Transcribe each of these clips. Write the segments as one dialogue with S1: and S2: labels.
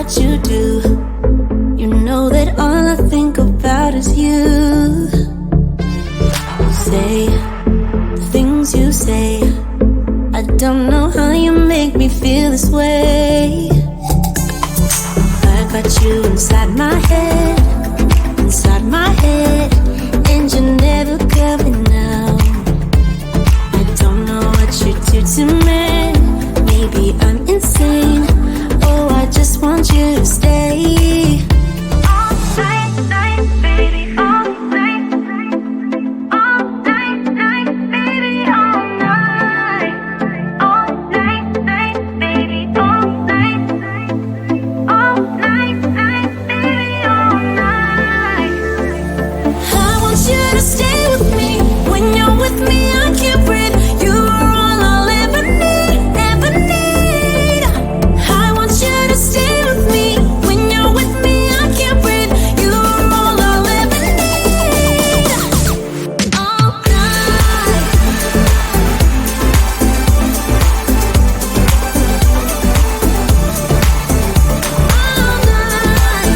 S1: what you do. You know that all I think about is you. You say the things you say. I don't know how you make me feel this way. I got you inside my head, and you're never coming out. I don't know what you do to me. Maybe I'm insane. Oh, I just want you to stay. All night, baby, all night. All night, baby, all night. All night, baby, all night. All night, baby, all night. I want you to stay with me. When you're with me, I can't breathe. You are all I'll ever need, ever need. I want you to stay with me. When you're with me, I can't breathe. You are all I'll ever need. All night. All night.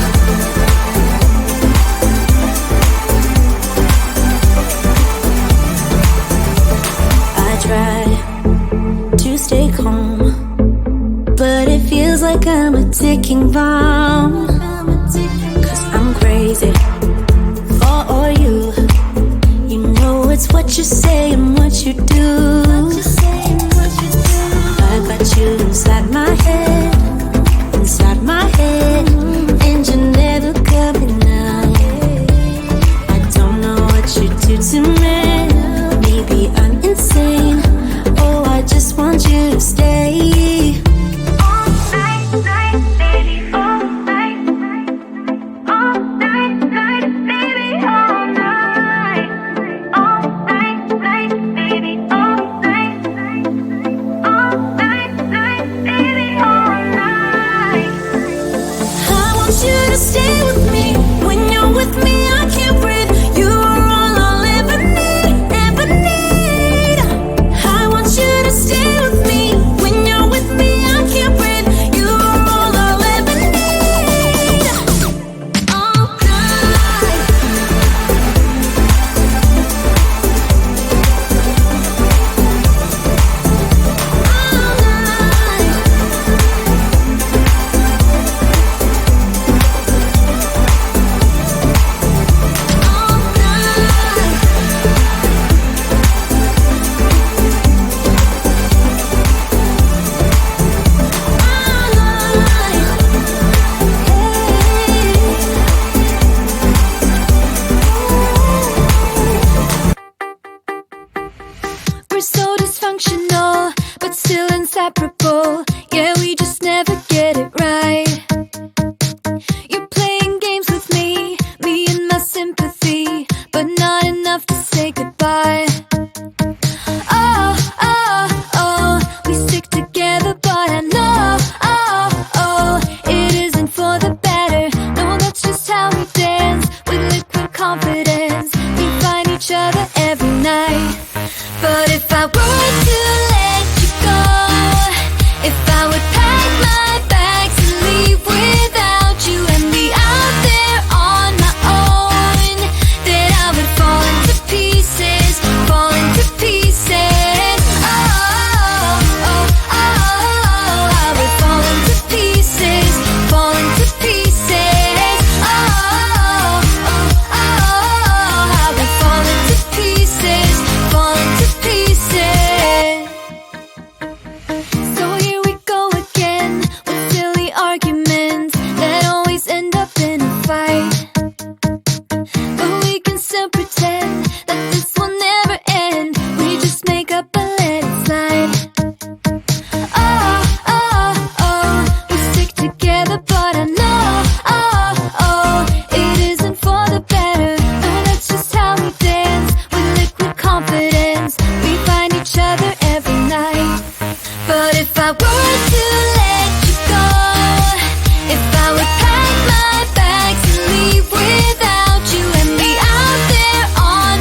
S1: I try to stay calm, but it feels like I'm a ticking bomb. Cause I'm crazy for you. You know it's what you say and what you do. I got you inside my head, and you're never coming out. I don't know what you do to me. Maybe I'm insane. Oh, I just want you to stay. All night, baby, all night. All night, baby, all night. All night, baby, all night. All night, baby, all night. I want you to stay with me. When you're with me, I can't breathe. You are all I'll ever need, ever need. I want you to stay with me. When you're with me, I can't breathe. You are all I'll ever need. All night. All night. All night. We're so dysfunctional, but still inseparable. Yeah, we just never get it right. You're playing games with me and my sympathy, but not enough to say goodbye. Oh, oh, oh, we stick together, but I know, oh, oh, it isn't for the better. No, that's just how we dance, with liquid confidence. We find each other every night. But if I were to let you go, if I would pack my bags and leave without you and be out there on my own, then I would fall into pieces, fall into pieces. Oh, oh, oh, I would fall into pieces, fall into pieces. Oh, oh, oh, I would fall into pieces, fall into pieces. So here we go again, with silly arguments that always end up in a fight. But we can still pretend that this will never end. We just make up and let it slide. Oh, oh, oh, we stick together, but I know, oh, oh, it isn't for the better. No, that's just how we dance, with liquid confidence. We find each other every night. But if I were to let you go, if I would pack my bags and leave without you and be out there on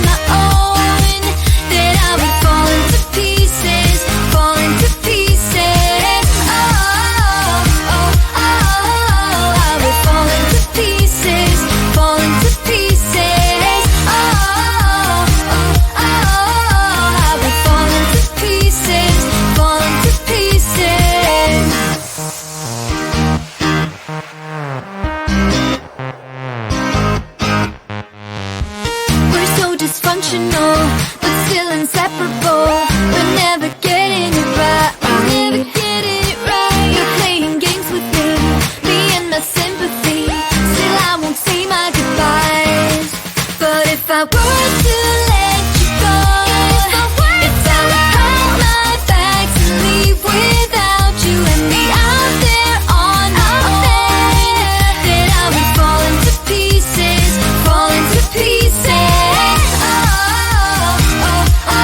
S1: dysfunctional, but still inseparable. We're never getting it right. We're never getting it right. You're playing games with me and my sympathy. Still I won't say my goodbyes. But if I were to let you go, if I would pack my bags and leave without you and be out there on my own, then I would fall into pieces, fall into pieces. I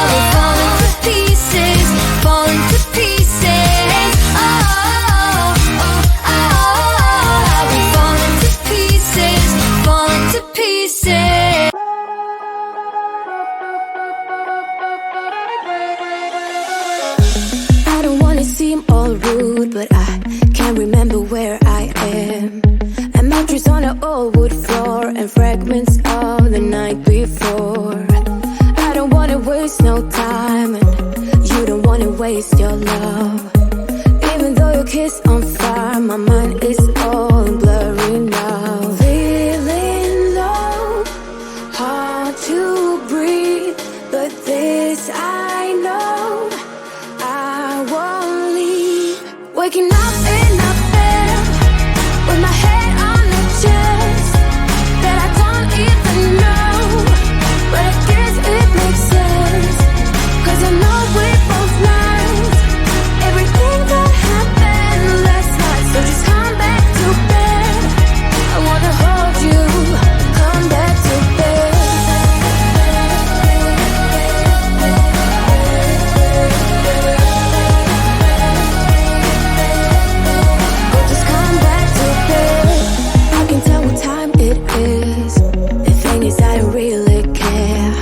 S1: would fall into pieces, fall into pieces. I would fall into pieces, fall into pieces. I don't wanna seem all rude, but I can't remember where I am. A mattress on an old wood floor and fragments of the night before. I don't wanna waste no time, and you don't wanna waste your love. Even though your kiss on fire, my mind is all blurry now. Feeling low, hard to breathe, but this I know, I won't leave. Waking up in a bed with my head on the chest that I don't even know, but I guess it makes sense, 'cause I know we both lied everything that happened last night. So just come back to bed. I wanna hold you. Come back to bed. Oh, just come back to bed. I can tell what time it is. The thing is I don't really care,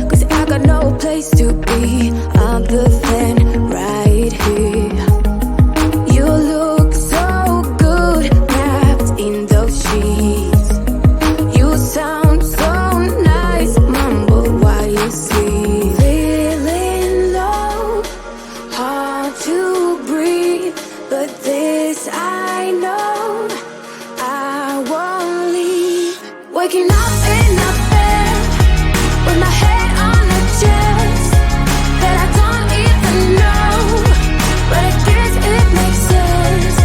S1: 'cause I got no place to be other than right here. You look so good wrapped in those sheets. You sound so nice, mumble while you sleep. Feeling low, hard to breathe, but this I know, I won't leave. Waking up in a bed with my head on the chest that I don't even know, but I guess it makes sense,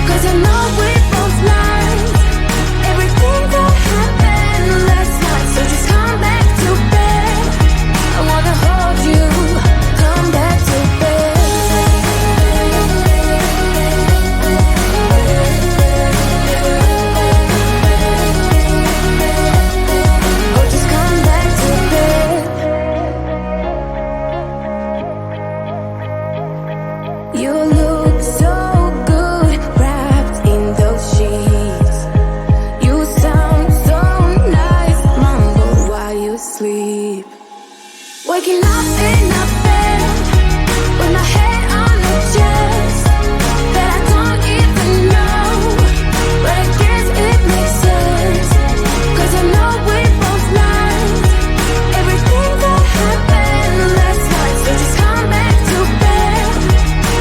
S1: 'cause I know we both lied everything that happened last night. So just come back to bed. I wanna hold you. Come back to bed. Oh, just come back to bed. You look so good wrapped in those sheets. You sound so nice, mumble while you sleep. Waking up in a bed with my head on the chest that I don't even know, but I guess it makes sense, 'cause I know we both lied everything that happened last night. So just come back to bed.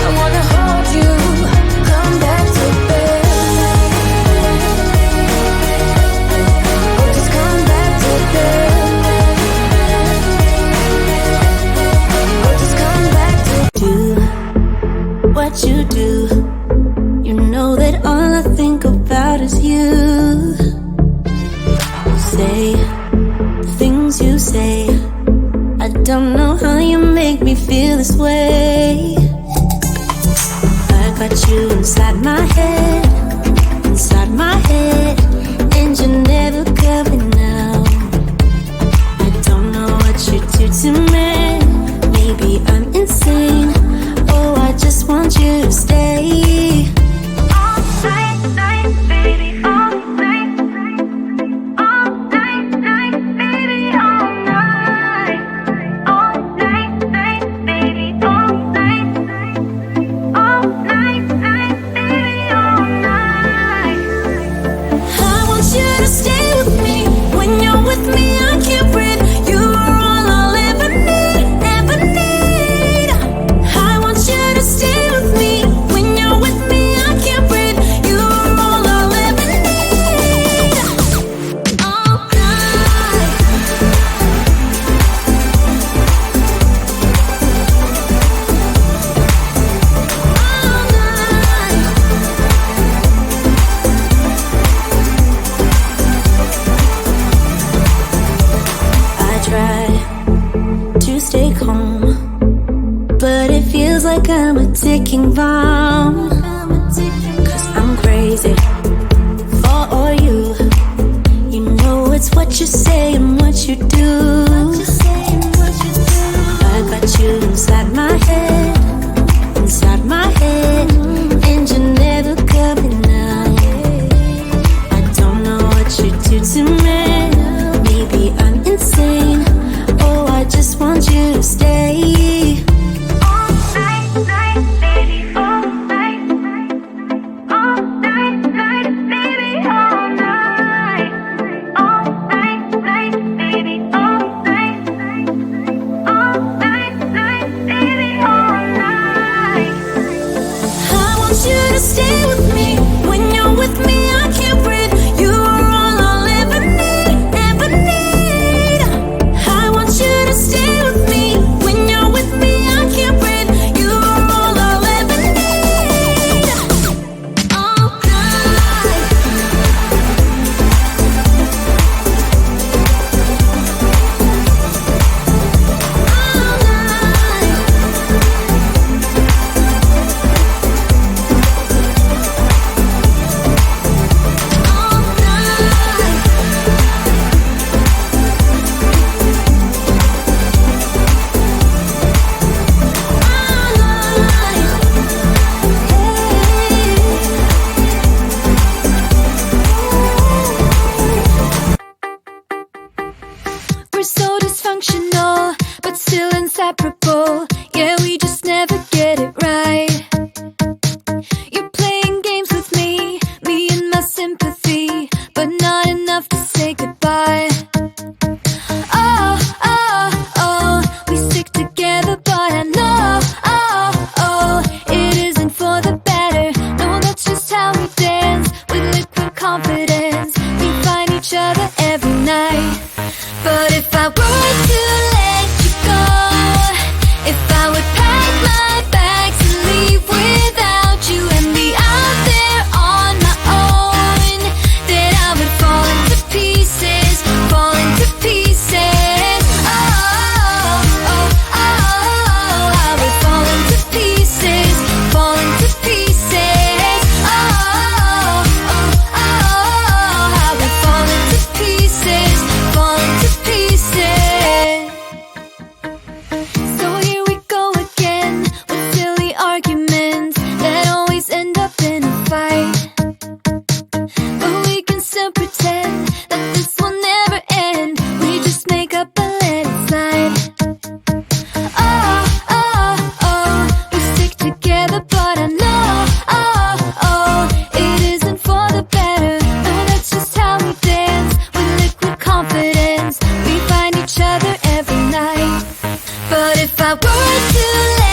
S1: I wanna hold you. Come back to bed. Oh, just come back to bed. Oh, just come back to do what you do. You know that all I think about is you. Say the things you say. I don't know how you make me feel this way. I got you inside my head, and you're never coming out. I don't know what you do to me. Maybe I'm insane. Oh, I just want you to stay. All night, night, baby, all night. All night, night, baby, all night. All night, night, baby, all night. All night, night, baby, all night. I want you to stay with me. When you're with me, I can't breathe. You are all I'll ever need, ever need. I want you to stay with me. When you're with me, I can't breathe. You are all I'll ever need. All night. like I'm a ticking bomb. 'Cause I'm crazy for you. You know it's what you say and what you do. I got you inside my head, and you're never coming out. I don't know what you do to me. Maybe I'm insane. Oh, I just want you to stay. All night, night, baby, all night. All night, night, baby, all night. All night, night, baby, all night. All night, night, baby, all night. I want you to stay with me. When you're with me, I can't breathe. You are all I'll ever need, ever need. I want you to stay with me. When you're with me, I can't breathe. You are all I'll ever need. All night. All night. All night. We're so dysfunctional, but still inseparable. Yeah, we just never get it right. You're playing games with me and my sympathy, but not enough to say goodbye. Oh, oh, oh, we stick together, but I know, oh, oh, it isn't for the better. No, that's just how we dance, with liquid confidence. We find each other every night. But if I were to let you go, if I would pack my bags and leave without you and be out there on my own, then I would fall into pieces, fall into pieces. Oh, oh, oh, I would fall into pieces, fall into pieces. Oh, oh, oh, I would fall into pieces, fall into pieces. So here we go again with silly arguments that always end up in a fight. But we can still pretend that this will never end. We just make up and let it slide. Oh, oh, oh, we stick together, but I know, oh, oh, it isn't for the better. No, that's just how we dance, with liquid confidence. We find each other every night. But if I were to let